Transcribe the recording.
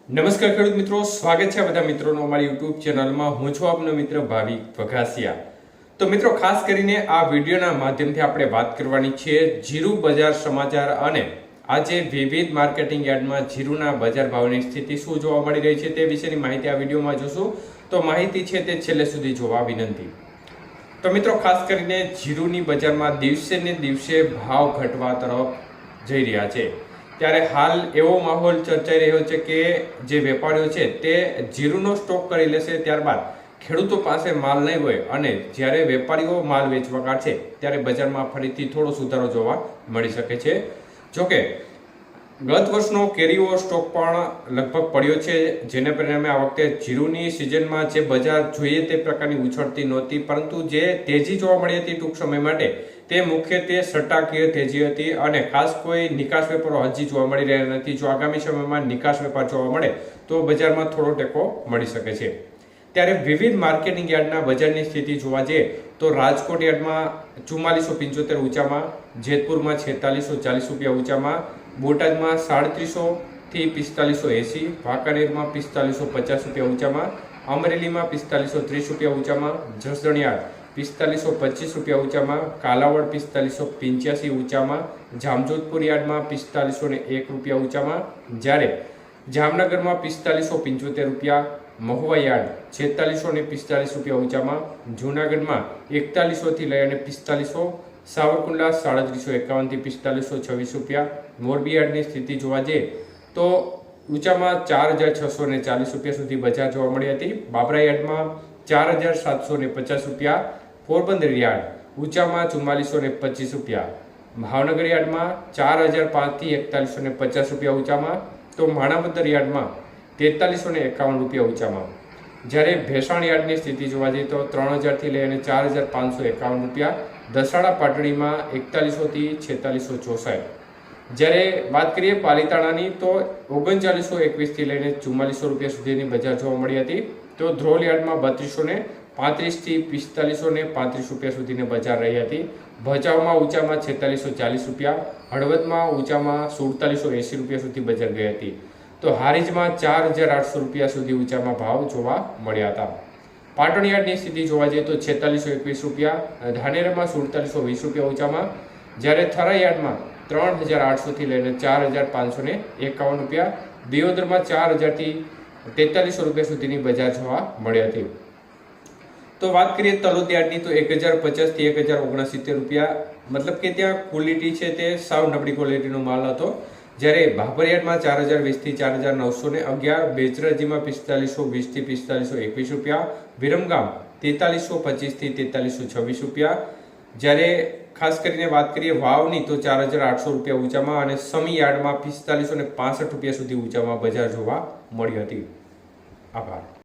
નમસ્કાર ખેડૂત મિત્રો, સ્વાગત છે બધા મિત્રોનો અમારી યુટ્યુબ ચેનલમાં। હું છું આપનો મિત્ર ભાવિક વઘાસિયા। તો મિત્રો, ખાસ કરીને આ વિડીયોના માધ્યમથી આપણે વાત કરવાની છે જીરું બજાર સમાચાર અને આજે વિવિધ માર્કેટિંગ યાર્ડમાં જીરુના બજાર ભાવની સ્થિતિ શું જોવા મળી રહી છે તે વિશેની માહિતી આ વિડીયોમાં જોશું। તો માહિતી છે તે છેલ્લે સુધી જોવા વિનંતી। તો મિત્રો, ખાસ કરીને જીરુની બજારમાં દિવસે ને દિવસે ભાવ ઘટવા તરફ જઈ રહ્યા છે। ત્યારે હાલ એવો માહોલ ચર્ચાઈ રહ્યો છે કે જે વેપારીઓ છે તે જીરુનો સ્ટોક કરી લેશે, ત્યારબાદ ખેડૂતો પાસે માલ નહીં હોય અને જ્યારે વેપારીઓ માલ વેચવા કાઢશે ત્યારે બજારમાં ફરીથી થોડો સુધારો જોવા મળી શકે છે। જોકે ગત વર્ષનો કેરીઓ સ્ટોક પણ લગભગ પડ્યો છે, જેને પરિણામે આ વખતે જીરુની સિઝનમાં જે બજાર જોઈએ તે પ્રકારની ઉછળતી નહોતી, પરંતુ જે તેજી જોવા મળી હતી ટૂંક સમય માટે તે મુખ્યત્વે સટ્ટાકીય તેજી હતી અને ખાસ કોઈ નિકાસ વેપારો હજી જોવા મળી રહ્યા નથી। જો આગામી સમયમાં નિકાસ વેપાર જોવા મળે તો બજારમાં થોડો ટેકો મળી શકે છે। ત્યારે વિવિધ માર્કેટિંગ યાર્ડના બજારની સ્થિતિ જોવા જઈએ તો રાજકોટ યાર્ડમાં 4475 ઊંચામાં, જેતપુરમાં 4640 રૂપિયા ઊંચામાં, બોટાદમાં 3700 થી 4580, વાંકાનેરમાં 4550 રૂપિયા ઊંચામાં, અમરેલીમાં 4530 રૂપિયા ઊંચામાં, જસદણ યાર્ડ 4525 રૂપિયા ઊંચામાં, કાલાવડ 4585 ઊંચામાં, જામજોધપુર યાર્ડમાં 4501 રૂપિયા ઊંચામાં, જ્યારે જામનગરમાં 4575 રૂપિયા, મહુવા યાર્ડ 4645 રૂપિયા ઊંચામાં, જૂનાગઢમાં 4100 થી લઈ અને 4500, સાવરકુંડલા 3751 થી 4526 રૂપિયા, મોરબી યાર્ડની સ્થિતિ જોવા જઈએ તો ઊંચામાં 4640 રૂપિયા સુધી બજાર જોવા મળી હતી, બાબરા યાર્ડમાં 4750 રૂપિયા, પોરબંદર યાર્ડ ઊંચામાં 4425 રૂપિયા, ભાવનગર યાર્ડમાં 4005 થી 4150 રૂપિયા ઊંચામાં, તો માણાવદર યાર્ડમાં 4351 રૂપિયા ઊંચામાં, જ્યારે ભેસાણ યાર્ડની સ્થિતિ જોવા જઈએ તો 3000 થી લઈ અને 4551 રૂપિયા, દસાડા પાટડીમાં 4100 થી 4664, જ્યારે વાત કરીએ પાલીતાણાની તો 3921 થી લઈને 4400 રૂપિયા સુધીની બજાર જોવા મળી હતી, તો ધ્રોલ યાર્ડમાં 3235 થી 4535 રૂપિયા સુધીની બજાર રહી હતી, ભચાઉમાં ઊંચામાં 4640 રૂપિયા, હળવદમાં ઊંચામાં 4780 રૂપિયા સુધી બજાર ગઈ હતી, તો હારીજમાં 4800 રૂપિયા સુધી ઊંચામાં ભાવ જોવા મળ્યા હતા। પાટણ યાર્ડની સ્થિતિ જોવા જઈએ તો 4621 રૂપિયા, ધાનેરામાં 4720 રૂપિયા ઊંચામાં, જ્યારે થરા યાર્ડમાં 3800 થી લઈને 4551 રૂપિયા, દિયોદરમાં 4000 થી 4300 રૂપિયા સુધીની બજાર જોવા મળી હતી। તો વાત કરીએ તલોદ યાર્ડની તો 1050 થી 1069 રૂપિયા, મતલબ કે ત્યાં ક્વોલિટી છે તે સાવ નબળી ક્વોલિટીનો માલ હતો, જ્યારે ભાભર યાર્ડમાં 4020 થી 4911, બેચરાજીમાં 4520 થી 4521 રૂપિયા, વિરમગામ 4325 થી 4326 રૂપિયા, જ્યારે ખાસ કરીને વાત કરીએ વાવની તો 4800 રૂપિયા ઊંચામાં અને સમી યાર્ડમાં 4565 રૂપિયા સુધી ઊંચામાં બજાર જોવા મળી હતી। આભાર।